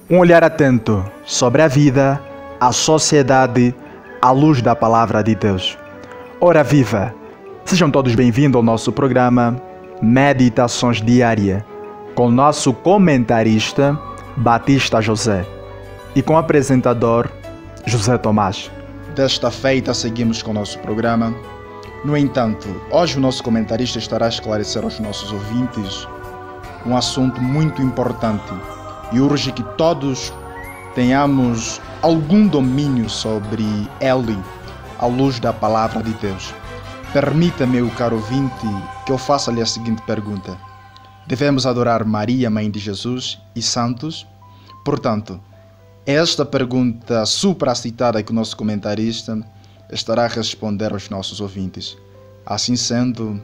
Um olhar atento sobre a vida, a sociedade, à luz da palavra de Deus. Ora viva! Sejam todos bem-vindos ao nosso programa Meditações Diárias, com o nosso comentarista Batista José e com o apresentador José Tomás. Desta feita seguimos com o nosso programa. No entanto, hoje o nosso comentarista estará a esclarecer aos nossos ouvintes um assunto muito importante e urge que todos tenhamos algum domínio sobre ele, à luz da palavra de Deus. Permita, meu caro ouvinte, que eu faça-lhe a seguinte pergunta: devemos adorar Maria, Mãe de Jesus, e santos? Portanto, esta pergunta supracitada que o nosso comentarista estará a responder aos nossos ouvintes. Assim sendo,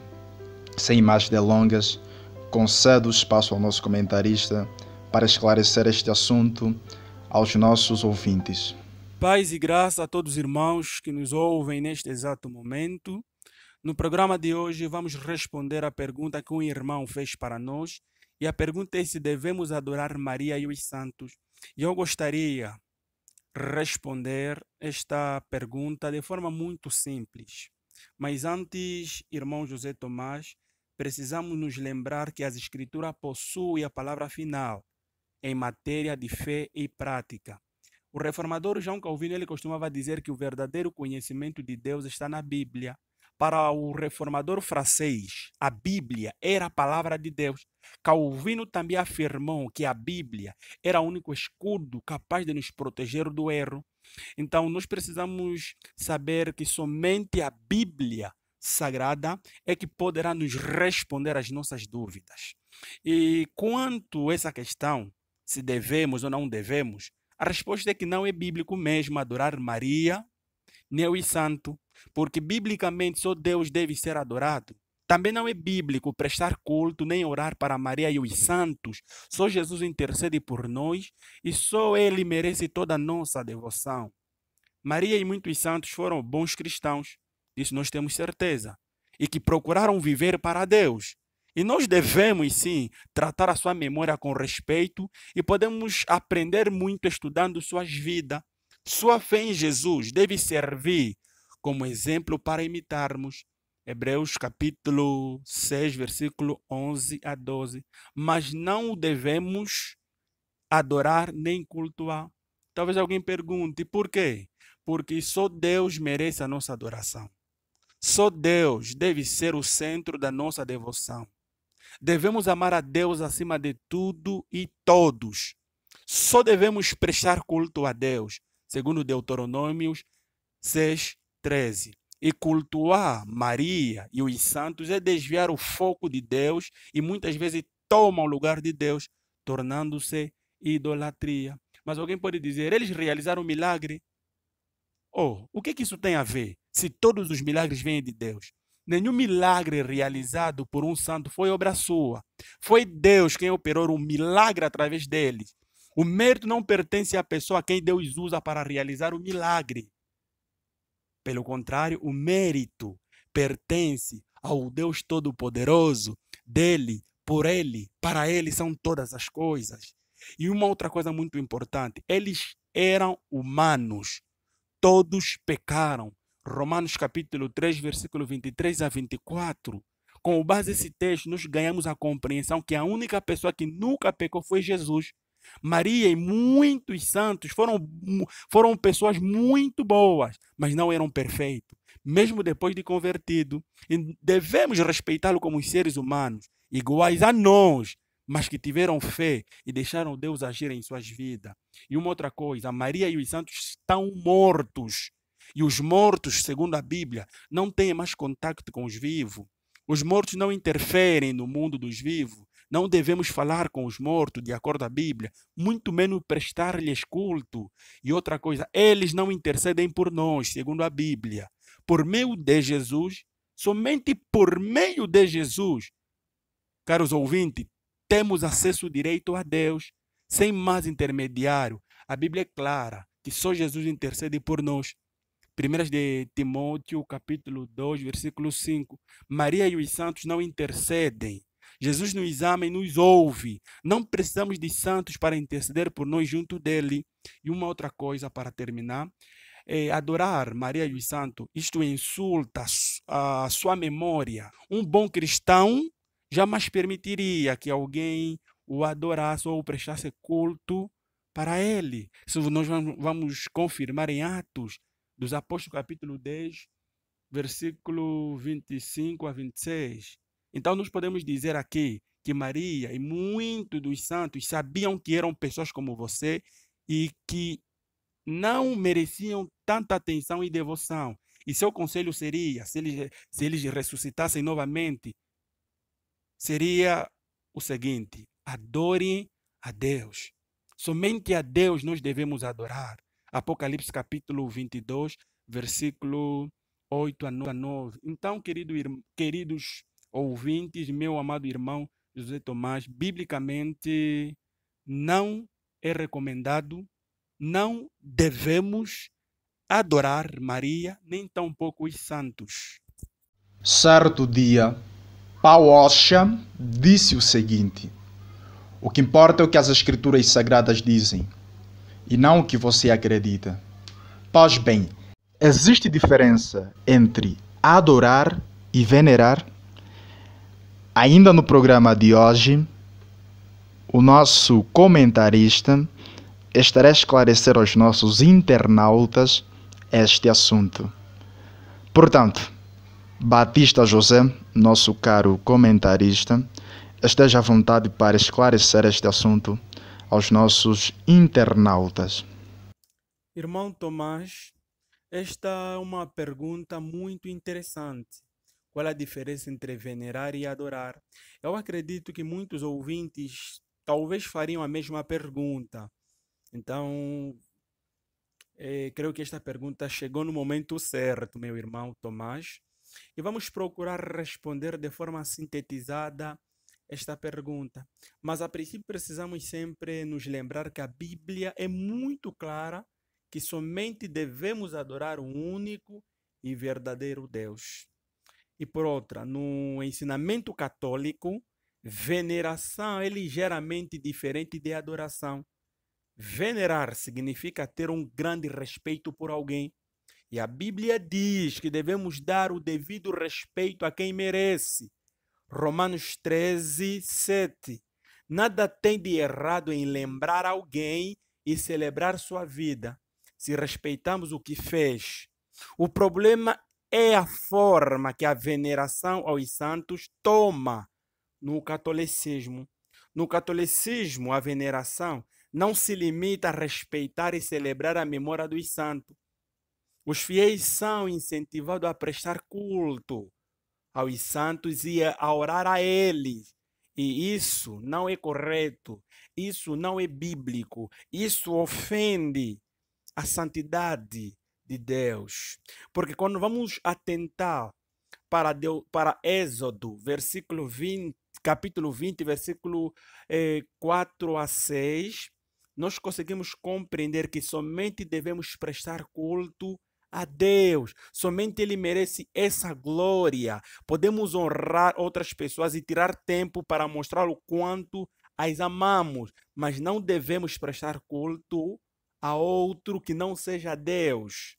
sem mais delongas, concedo espaço ao nosso comentarista para esclarecer este assunto aos nossos ouvintes. Paz e graça a todos os irmãos que nos ouvem neste exato momento. No programa de hoje vamos responder à pergunta que um irmão fez para nós, e a pergunta é se devemos adorar Maria e os santos. E eu gostaria de responder esta pergunta de forma muito simples. Mas antes, irmão José Tomás, precisamos nos lembrar que as Escrituras possuem a palavra final em matéria de fé e prática. O reformador João Calvino ele costumava dizer que o verdadeiro conhecimento de Deus está na Bíblia. Para o reformador francês, a Bíblia era a palavra de Deus. Calvino também afirmou que a Bíblia era o único escudo capaz de nos proteger do erro. Então, nós precisamos saber que somente a Bíblia Sagrada é que poderá nos responder às nossas dúvidas. E quanto a essa questão, se devemos ou não devemos, a resposta é que não é bíblico mesmo adorar Maria nem os santos, porque biblicamente só Deus deve ser adorado. Também não é bíblico prestar culto nem orar para Maria e os santos. Só Jesus intercede por nós e só Ele merece toda a nossa devoção. Maria e muitos santos foram bons cristãos, disso nós temos certeza, e que procuraram viver para Deus. E nós devemos, sim, tratar a sua memória com respeito e podemos aprender muito estudando suas vidas. Sua fé em Jesus deve servir como exemplo para imitarmos. Hebreus capítulo 6, versículo 11 a 12. Mas não o devemos adorar nem cultuar. Talvez alguém pergunte, por quê? Porque só Deus merece a nossa adoração. Só Deus deve ser o centro da nossa devoção. Devemos amar a Deus acima de tudo e todos. Só devemos prestar culto a Deus, segundo Deuteronômio 6:13. E cultuar Maria e os santos é desviar o foco de Deus e muitas vezes toma o lugar de Deus, tornando-se idolatria. Mas alguém pode dizer, eles realizaram um milagre? O que isso tem a ver se todos os milagres vêm de Deus? Nenhum milagre realizado por um santo foi obra sua. Foi Deus quem operou um milagre através deles. O mérito não pertence à pessoa a quem Deus usa para realizar o milagre. Pelo contrário, o mérito pertence ao Deus Todo-Poderoso. Dele, por Ele, para Ele são todas as coisas. E uma outra coisa muito importante, eles eram humanos. Todos pecaram. Romanos capítulo 3, versículo 23 a 24. Com base nesse texto, nós ganhamos a compreensão que a única pessoa que nunca pecou foi Jesus. Maria e muitos santos foram pessoas muito boas, mas não eram perfeitos, mesmo depois de convertido. E devemos respeitá-lo como seres humanos, iguais a nós, mas que tiveram fé e deixaram Deus agir em suas vidas. E uma outra coisa, Maria e os santos estão mortos. E os mortos, segundo a Bíblia, não têm mais contato com os vivos. Os mortos não interferem no mundo dos vivos. Não devemos falar com os mortos, de acordo à Bíblia, muito menos prestar-lhes culto. E outra coisa, eles não intercedem por nós, segundo a Bíblia. Por meio de Jesus, somente por meio de Jesus, caros ouvintes, temos acesso direito a Deus, sem mais intermediário. A Bíblia é clara que só Jesus intercede por nós. 1 de Timóteo, capítulo 2, versículo 5. Maria e os santos não intercedem. Jesus nos ama e nos ouve. Não precisamos de santos para interceder por nós junto dele. E uma outra coisa para terminar, é adorar Maria e os santos. Isto insulta a sua memória. Um bom cristão jamais permitiria que alguém o adorasse ou prestasse culto para ele. Isso nós vamos confirmar em Atos dos Apóstolos, capítulo 10, versículo 25 a 26. Então, nós podemos dizer aqui que Maria e muitos dos santos sabiam que eram pessoas como você e que não mereciam tanta atenção e devoção. E seu conselho seria, se eles ressuscitassem novamente, seria o seguinte: adorem a Deus. Somente a Deus nós devemos adorar. Apocalipse capítulo 22, versículo 8 a 9. Então, queridos ouvintes, meu amado irmão José Tomás, biblicamente não é recomendado, não devemos adorar Maria, nem tampouco os santos. Certo dia, Paul Osha disse o seguinte: o que importa é o que as Escrituras Sagradas dizem, e não o que você acredita. Pois bem, existe diferença entre adorar e venerar? Ainda no programa de hoje, o nosso comentarista estará a esclarecer aos nossos internautas este assunto. Portanto, Batista José, nosso caro comentarista, esteja à vontade para esclarecer este assunto aos nossos internautas. Irmão Tomás, esta é uma pergunta muito interessante. Qual a diferença entre venerar e adorar? Eu acredito que muitos ouvintes talvez fariam a mesma pergunta. Então, creio que esta pergunta chegou no momento certo, meu irmão Tomás. E vamos procurar responder de forma sintetizada esta pergunta. Mas a princípio precisamos sempre nos lembrar que a Bíblia é muito clara que somente devemos adorar o único e verdadeiro Deus. E por outra, no ensinamento católico, veneração é ligeiramente diferente de adoração. Venerar significa ter um grande respeito por alguém. E a Bíblia diz que devemos dar o devido respeito a quem merece. Romanos 13, 7. Nada tem de errado em lembrar alguém e celebrar sua vida, se respeitamos o que fez. O problema é a forma que a veneração aos santos toma no catolicismo. No catolicismo, a veneração não se limita a respeitar e celebrar a memória dos santos. Os fiéis são incentivados a prestar culto aos santos e a orar a eles. E isso não é correto, isso não é bíblico, isso ofende a santidade de Deus. Porque quando vamos atentar para Êxodo, capítulo 20, versículo 4 a 6, nós conseguimos compreender que somente devemos prestar culto a Deus. Somente Ele merece essa glória. Podemos honrar outras pessoas e tirar tempo para mostrar o quanto as amamos, mas não devemos prestar culto a outro que não seja Deus.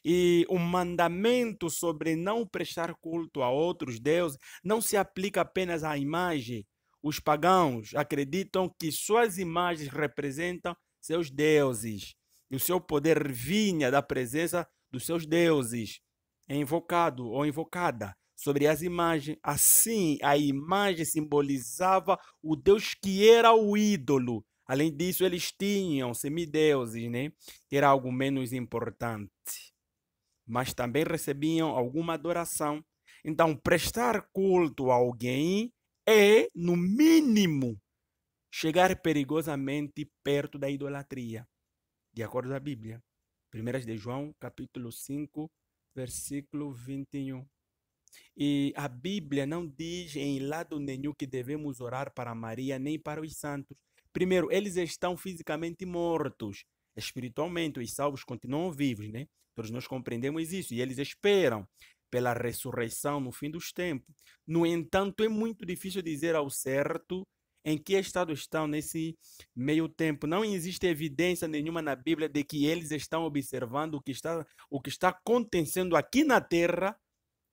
E o mandamento sobre não prestar culto a outros deuses não se aplica apenas à imagem. Os pagãos acreditam que suas imagens representam seus deuses e o seu poder vinha da presença dos seus deuses. É invocado ou invocada sobre as imagens. Assim, a imagem simbolizava o Deus que era o ídolo. Além disso, eles tinham semideuses, né? Que era algo menos importante. Mas também recebiam alguma adoração. Então, prestar culto a alguém é, no mínimo, chegar perigosamente perto da idolatria, de acordo com a Bíblia. 1 de João, capítulo 5, versículo 21. E a Bíblia não diz em lado nenhum que devemos orar para Maria nem para os santos. Primeiro, eles estão fisicamente mortos. Espiritualmente, os salvos continuam vivos, né? Todos nós compreendemos isso e eles esperam pela ressurreição no fim dos tempos. No entanto, é muito difícil dizer ao certo em que estado estão nesse meio tempo. Não existe evidência nenhuma na Bíblia de que eles estão observando o que está acontecendo aqui na terra,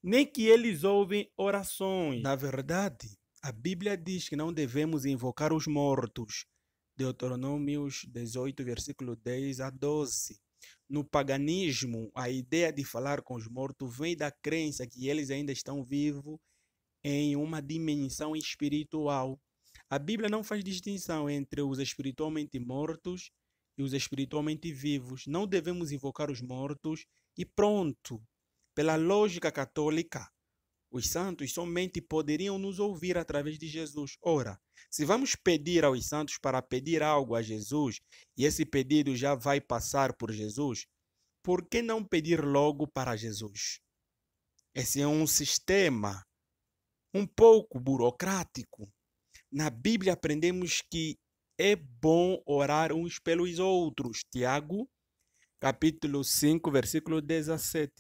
nem que eles ouvem orações. Na verdade, a Bíblia diz que não devemos invocar os mortos. Deuteronômios 18, versículo 10 a 12. No paganismo, a ideia de falar com os mortos vem da crença que eles ainda estão vivos em uma dimensão espiritual. A Bíblia não faz distinção entre os espiritualmente mortos e os espiritualmente vivos. Não devemos invocar os mortos e pronto. Pela lógica católica, os santos somente poderiam nos ouvir através de Jesus. Ora, se vamos pedir aos santos para pedir algo a Jesus e esse pedido já vai passar por Jesus, por que não pedir logo para Jesus? Esse é um sistema um pouco burocrático. Na Bíblia aprendemos que é bom orar uns pelos outros. Tiago, capítulo 5, versículo 17.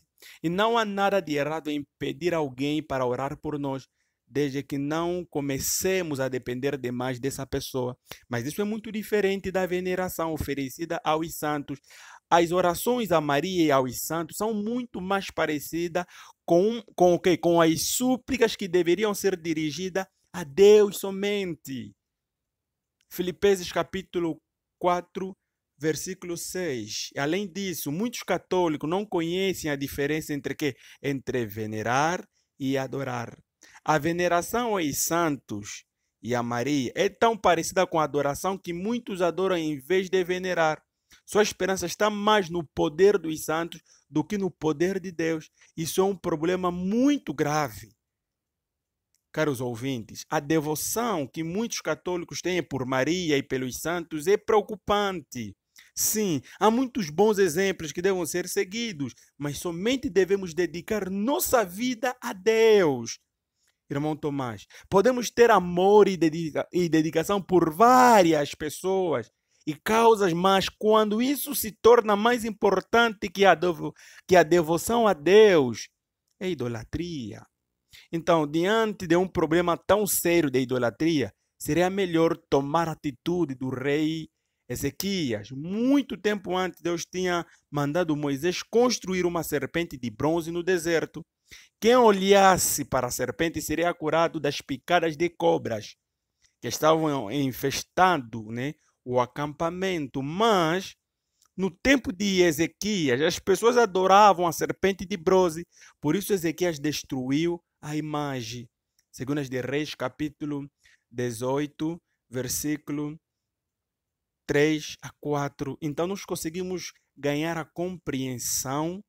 E não há nada de errado em pedir alguém para orar por nós, desde que não comecemos a depender demais dessa pessoa. Mas isso é muito diferente da veneração oferecida aos santos. As orações a Maria e aos santos são muito mais parecidas com as súplicas que deveriam ser dirigidas a Deus somente. Filipenses capítulo 4, versículo 6. Além disso, muitos católicos não conhecem a diferença entre venerar e adorar. A veneração aos santos e a Maria é tão parecida com a adoração que muitos adoram em vez de venerar. Sua esperança está mais no poder dos santos do que no poder de Deus. Isso é um problema muito grave. Caros ouvintes, a devoção que muitos católicos têm por Maria e pelos santos é preocupante. Sim, há muitos bons exemplos que devem ser seguidos, mas somente devemos dedicar nossa vida a Deus. Irmão Tomás, podemos ter amor e dedicação por várias pessoas e causas, mas quando isso se torna mais importante que a devoção a Deus, é idolatria. Então, diante de um problema tão sério de idolatria, seria melhor tomar a atitude do rei Ezequias. Muito tempo antes, Deus tinha mandado Moisés construir uma serpente de bronze no deserto. Quem olhasse para a serpente seria curado das picadas de cobras que estavam infestando, o acampamento. Mas, no tempo de Ezequias, as pessoas adoravam a serpente de bronze. Por isso, Ezequias destruiu a imagem. Segundo as de Reis, capítulo 18, versículo 3 a 4. Então, nós conseguimos ganhar a compreensão,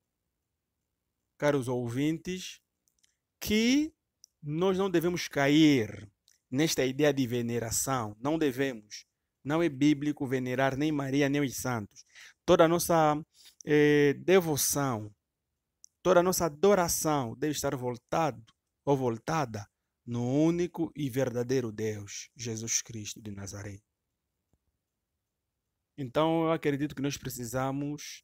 caros ouvintes, que nós não devemos cair nesta ideia de veneração. Não devemos. Não é bíblico venerar nem Maria nem os santos. Toda a nossa devoção, toda a nossa adoração deve estar voltada no único e verdadeiro Deus, Jesus Cristo de Nazaré. Então, eu acredito que nós precisamos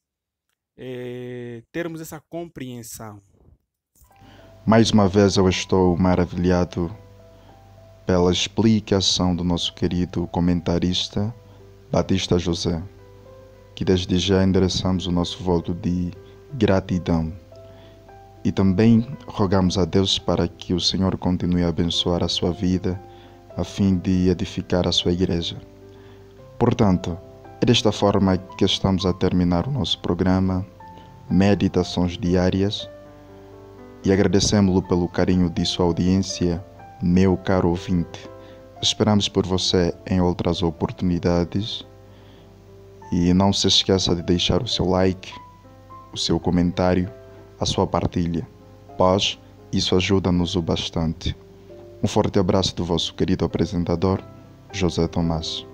termos essa compreensão. Mais uma vez eu estou maravilhado pela explicação do nosso querido comentarista Batista José, que desde já endereçamos o nosso voto de gratidão. E também rogamos a Deus para que o Senhor continue a abençoar a sua vida, a fim de edificar a sua igreja. Portanto, é desta forma que estamos a terminar o nosso programa, Meditações Diárias, e agradecemos-lo pelo carinho de sua audiência, meu caro ouvinte. Esperamos por você em outras oportunidades, e não se esqueça de deixar o seu like, o seu comentário, a sua partilha, pois isso ajuda-nos bastante. Um forte abraço do vosso querido apresentador, José Tomás.